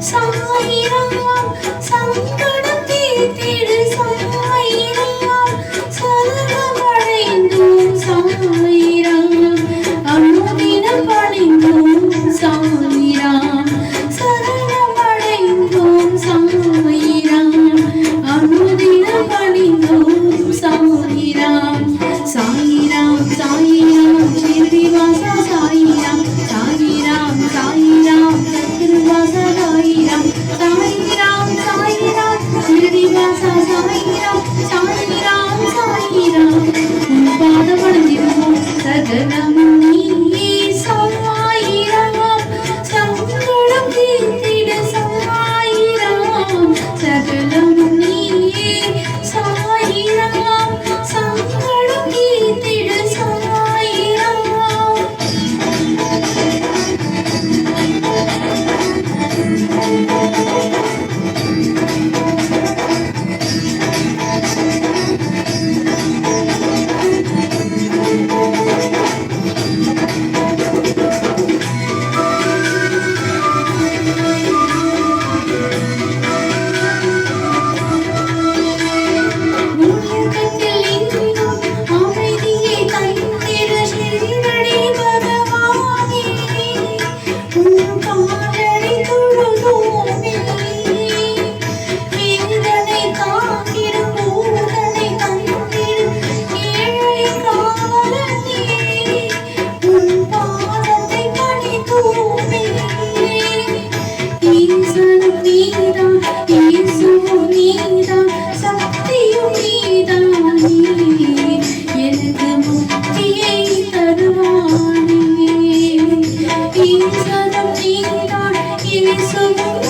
சாயிராம் சங்கடம் தீர்த்திடு சாயிராம் சரணமடைந்தோம் சாயிராம் அனுதினம் பணிந்தோம் சாயிராம் சரணமடைந்தோம் சாயிராம் அனுதினம் பணிந்தோம் சாயிராம் சாயிராம் சாயிராம் ஸ்ரீனிவாசா சாயிராம் சாயிராம் சாயிராம் சத்குருவாசா சாயிராம் சாயிராம் சாயிராம் ஸ்ரீனிவாசா சாயிராம் சாயிராம் சாயிராம் உன் பாதம் அடைந்திருந்தோம் சகலமும் நீயே சாயிராம் சங்கடம் தீர்த்திட சாயிராம் சகலமும் நீயே சாயிராம் சங்கடம் தீர்த்திட சாயிராம் உலகத்தில் எங்கும் அமைதியை தந்திட ஸ்ரீரடி பகவானே உன் காலடி தொழுதோமே வேதனை தாங்கிடும் போதனை தந்திடும் ஏழை காவலனே உன் பாதத்தை பணிந்தோமே ஈசனும் நீதான் இயேசுவும் நீதான் சக்தியும் நீதானே எனக்கு முக்தியை தருவானே ஈசனும் நீதான் இயேசுவும்